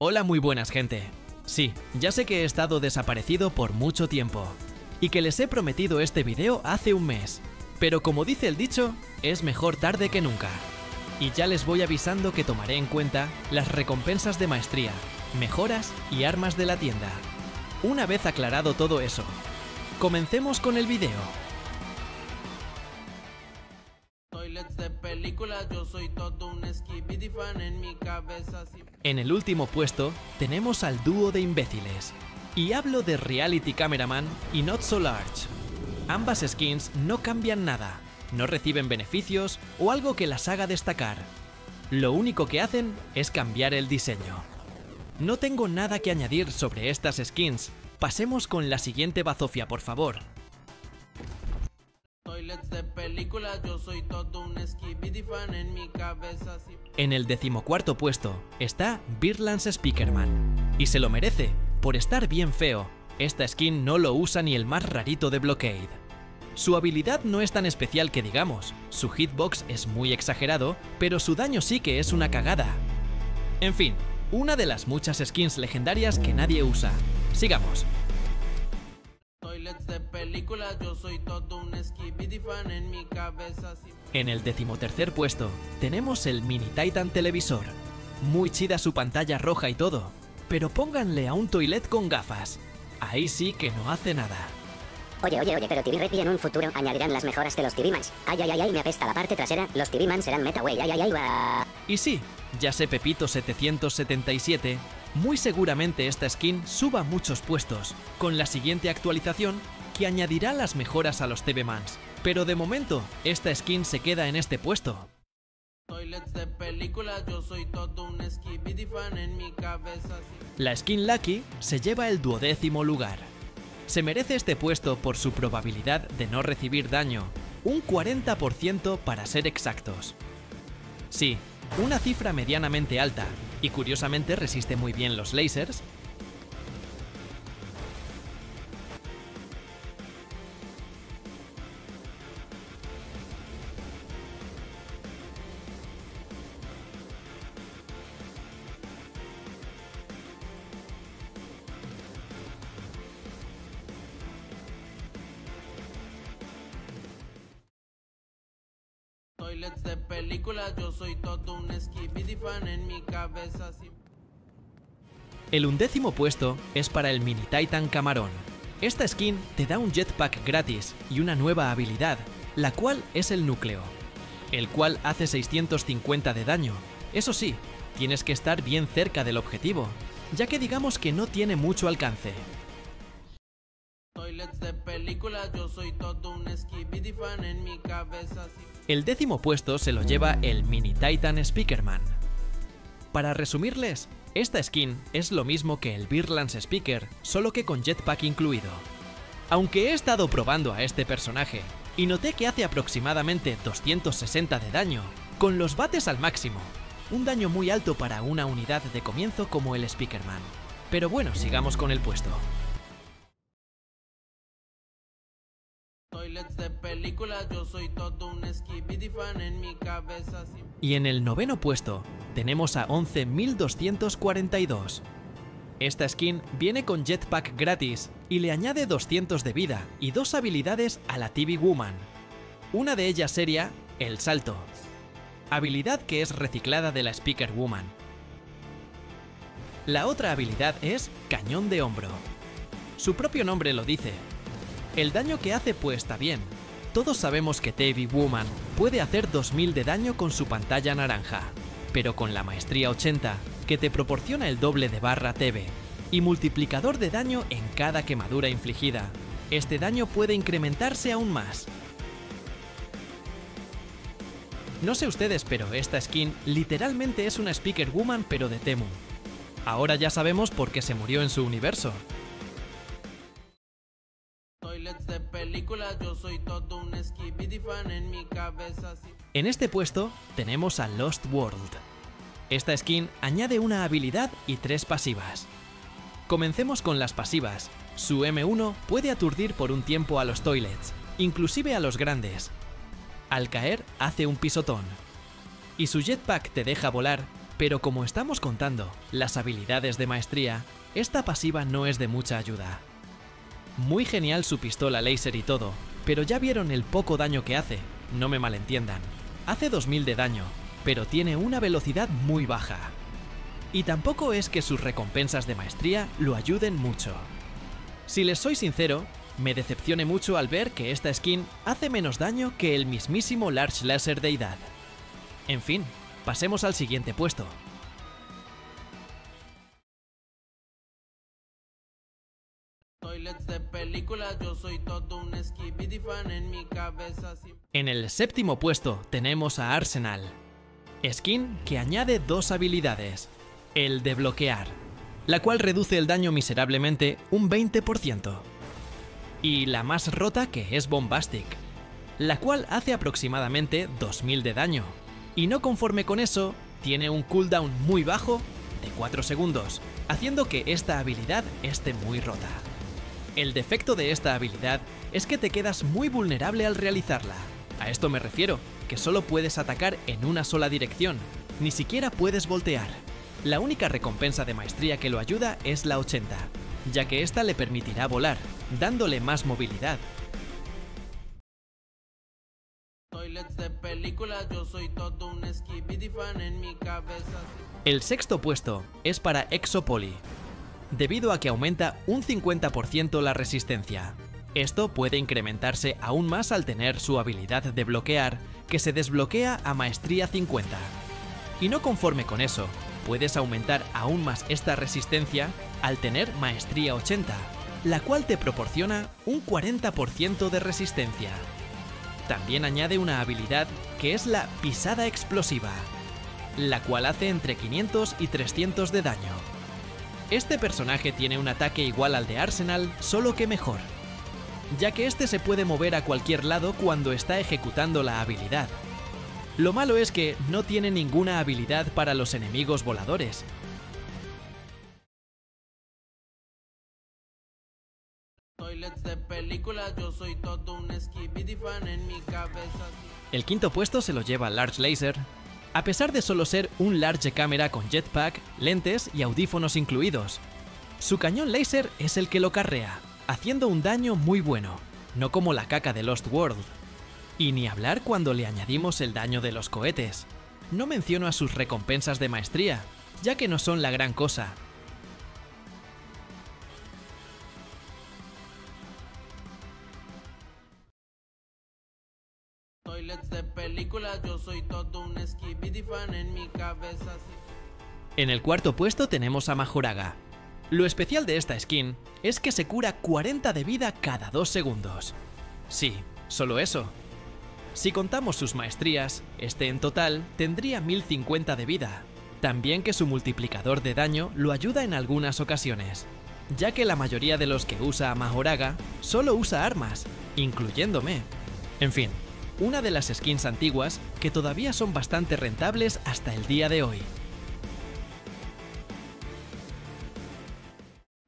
Hola, muy buenas, gente. Sí, ya sé que he estado desaparecido por mucho tiempo y que les he prometido este video hace un mes, pero como dice el dicho, es mejor tarde que nunca. Y ya les voy avisando que tomaré en cuenta las recompensas de maestría, mejoras y armas de la tienda. Una vez aclarado todo eso, comencemos con el video. En el último puesto tenemos al dúo de imbéciles, y hablo de Reality Cameraman y Not So Large. Ambas skins no cambian nada, no reciben beneficios o algo que las haga destacar. Lo único que hacen es cambiar el diseño. No tengo nada que añadir sobre estas skins. Pasemos con la siguiente bazofia, por favor. En el 14º puesto está Virlance Speakerman, y se lo merece, por estar bien feo. Esta skin no lo usa ni el más rarito de Blockade. Su habilidad no es tan especial que digamos, su hitbox es muy exagerado, pero su daño sí que es una cagada. En fin, una de las muchas skins legendarias que nadie usa. Sigamos. En el 13º puesto tenemos el Mini Titan televisor. Muy chida su pantalla roja y todo, pero pónganle a un toilet con gafas. Ahí sí que no hace nada. Oye, pero TV Repi en un futuro añadirán las mejoras de los TV Mans. Ay, me apesta la parte trasera, los TV Mans serán meta, wey, Y sí, ya sé Pepito 777, muy seguramente esta skin suba muchos puestos, con la siguiente actualización que añadirá las mejoras a los TV Mans. Pero de momento, esta skin se queda en este puesto. La skin Lucky se lleva el 12º lugar. Se merece este puesto por su probabilidad de no recibir daño, un 40% para ser exactos. Sí, una cifra medianamente alta, y curiosamente resiste muy bien los lasers. De películas, yo soy todo un Skibidi fan en mi cabeza. El 11º puesto es para el Mini Titan Camarón. Esta skin te da un jetpack gratis y una nueva habilidad, la cual es el núcleo, el cual hace 650 de daño. Eso sí, tienes que estar bien cerca del objetivo, ya que digamos que no tiene mucho alcance. De películas, yo soy todo un Skibidi fan en mi cabeza. El 10º puesto se lo lleva el Mini Titan Speakerman. Para resumirles, esta skin es lo mismo que el Virlance Speaker, solo que con jetpack incluido. Aunque he estado probando a este personaje y noté que hace aproximadamente 260 de daño, con los bates al máximo, un daño muy alto para una unidad de comienzo como el Speakerman. Pero bueno, sigamos con el puesto. De películas, yo soy todo un Skibidi fan en mi cabeza. Y en el 9º puesto tenemos a 11.242. Esta skin viene con jetpack gratis y le añade 200 de vida y 2 habilidades a la TV Woman. Una de ellas sería el salto, habilidad que es reciclada de la Speaker Woman. La otra habilidad es cañón de hombro. Su propio nombre lo dice. El daño que hace pues está bien. Todos sabemos que TV Woman puede hacer 2000 de daño con su pantalla naranja, pero con la maestría 80, que te proporciona el doble de barra TV y multiplicador de daño en cada quemadura infligida, este daño puede incrementarse aún más. No sé ustedes, pero esta skin literalmente es una Speaker Woman pero de Temu. Ahora ya sabemos por qué se murió en su universo. De películas, yo soy todo un Skibidi fan en mi cabeza. En este puesto tenemos a Lost World. Esta skin añade una habilidad y 3 pasivas. Comencemos con las pasivas. Su M1 puede aturdir por un tiempo a los toilets, inclusive a los grandes. Al caer hace un pisotón. Y su jetpack te deja volar, Pero como estamos contando las habilidades de maestría, esta pasiva no es de mucha ayuda. Muy genial su pistola láser y todo, pero ya vieron el poco daño que hace, no me malentiendan. Hace 2000 de daño, pero tiene una velocidad muy baja. Y tampoco es que sus recompensas de maestría lo ayuden mucho. Si les soy sincero, me decepcioné mucho al ver que esta skin hace menos daño que el mismísimo Large Laser Deidad. En fin, pasemos al siguiente puesto. Toilets de películas, yo soy todo un Skibidi fan en mi cabeza. En el séptimo puesto tenemos a Arsenal, skin que añade dos habilidades. El de bloquear, la cual reduce el daño miserablemente un 20%. Y la más rota, que es Bombastic, la cual hace aproximadamente 2000 de daño. Y no conforme con eso, tiene un cooldown muy bajo de 4 segundos, haciendo que esta habilidad esté muy rota. El defecto de esta habilidad es que te quedas muy vulnerable al realizarla. A esto me refiero, que solo puedes atacar en una sola dirección, ni siquiera puedes voltear. La única recompensa de maestría que lo ayuda es la 80, ya que esta le permitirá volar, dándole más movilidad. Toilets de películas, yo soy todo un Skibidi fan en mi cabeza. El sexto puesto es para Exopoly, debido a que aumenta un 50% la resistencia. Esto puede incrementarse aún más al tener su habilidad de bloquear, que se desbloquea a maestría 50. Y no conforme con eso, puedes aumentar aún más esta resistencia al tener maestría 80, la cual te proporciona un 40% de resistencia. También añade una habilidad que es la pisada explosiva, la cual hace entre 500 y 300 de daño. Este personaje tiene un ataque igual al de Arsenal, solo que mejor, ya que este se puede mover a cualquier lado cuando está ejecutando la habilidad. Lo malo es que no tiene ninguna habilidad para los enemigos voladores. Toilets de películas, yo soy todo un Skibidi fan en mi cabeza. El quinto puesto se lo lleva Large Laser, a pesar de solo ser un large cámara con jetpack, lentes y audífonos incluidos. Su cañón láser es el que lo carrea, haciendo un daño muy bueno, no como la caca de Lost World. Y ni hablar cuando le añadimos el daño de los cohetes. No menciono a sus recompensas de maestría, ya que no son la gran cosa. Toilets de películas, yo soy todo un Skibidi fan en mi cabeza. En el cuarto puesto tenemos a Majoraga. Lo especial de esta skin es que se cura 40 de vida cada 2 segundos. Sí, solo eso. Si contamos sus maestrías, este en total tendría 1050 de vida. También que su multiplicador de daño lo ayuda en algunas ocasiones, ya que la mayoría de los que usa a Majoraga solo usa armas, incluyéndome. En fin, una de las skins antiguas que todavía son bastante rentables hasta el día de hoy.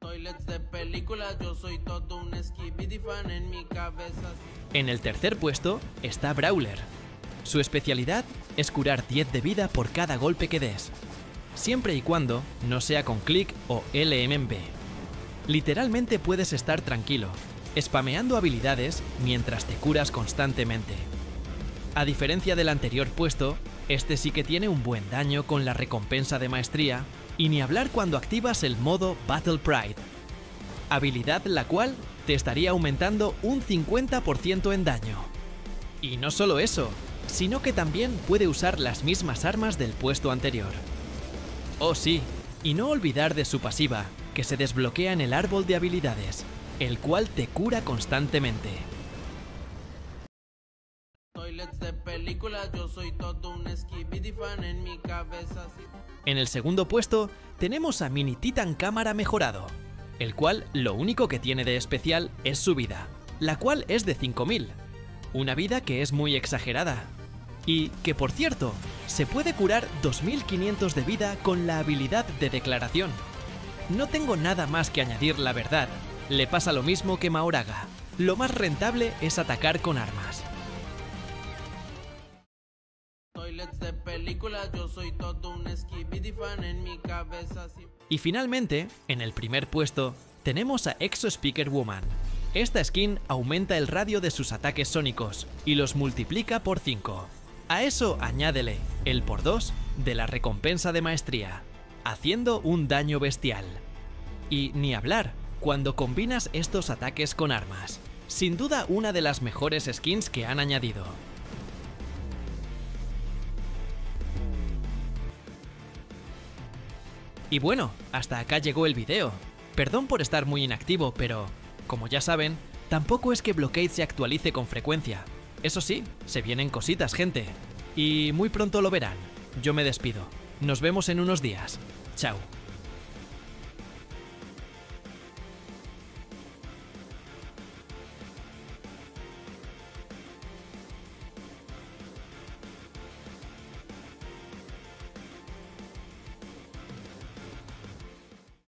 Toilets de películas, yo soy todo un Skibidi fan en mi cabeza. En el tercer puesto está Brawler. Su especialidad es curar 10 de vida por cada golpe que des, siempre y cuando no sea con clic o LMB. Literalmente puedes estar tranquilo, spameando habilidades mientras te curas constantemente. A diferencia del anterior puesto, este sí que tiene un buen daño con la recompensa de maestría, y ni hablar cuando activas el modo Battle Pride, habilidad la cual te estaría aumentando un 50% en daño. Y no solo eso, sino que también puede usar las mismas armas del puesto anterior. Oh sí, y no olvidar de su pasiva, que se desbloquea en el árbol de habilidades, el cual te cura constantemente. Toilets de películas, yo soy todo un Skibidi fan en mi cabeza. En el segundo puesto tenemos a Mini Titan Cámara mejorado, el cual lo único que tiene de especial es su vida, la cual es de 5000, una vida que es muy exagerada. Y que, por cierto, se puede curar 2500 de vida con la habilidad de declaración. No tengo nada más que añadir, la verdad. Le pasa lo mismo que Mahoraga. Lo más rentable es atacar con armas. Toilets de películas. películas, yo soy todo un Skibidi fan en mi cabeza. Y finalmente, en el primer puesto, tenemos a Exo Speaker Woman. Esta skin aumenta el radio de sus ataques sónicos y los multiplica por 5. A eso añádele el por 2 de la recompensa de maestría, haciendo un daño bestial. Y ni hablar cuando combinas estos ataques con armas. Sin duda una de las mejores skins que han añadido. Y bueno, hasta acá llegó el vídeo. Perdón por estar muy inactivo, pero, como ya saben, tampoco es que Blockade se actualice con frecuencia. Eso sí, se vienen cositas, gente. Y muy pronto lo verán. Yo me despido. Nos vemos en unos días. Chao.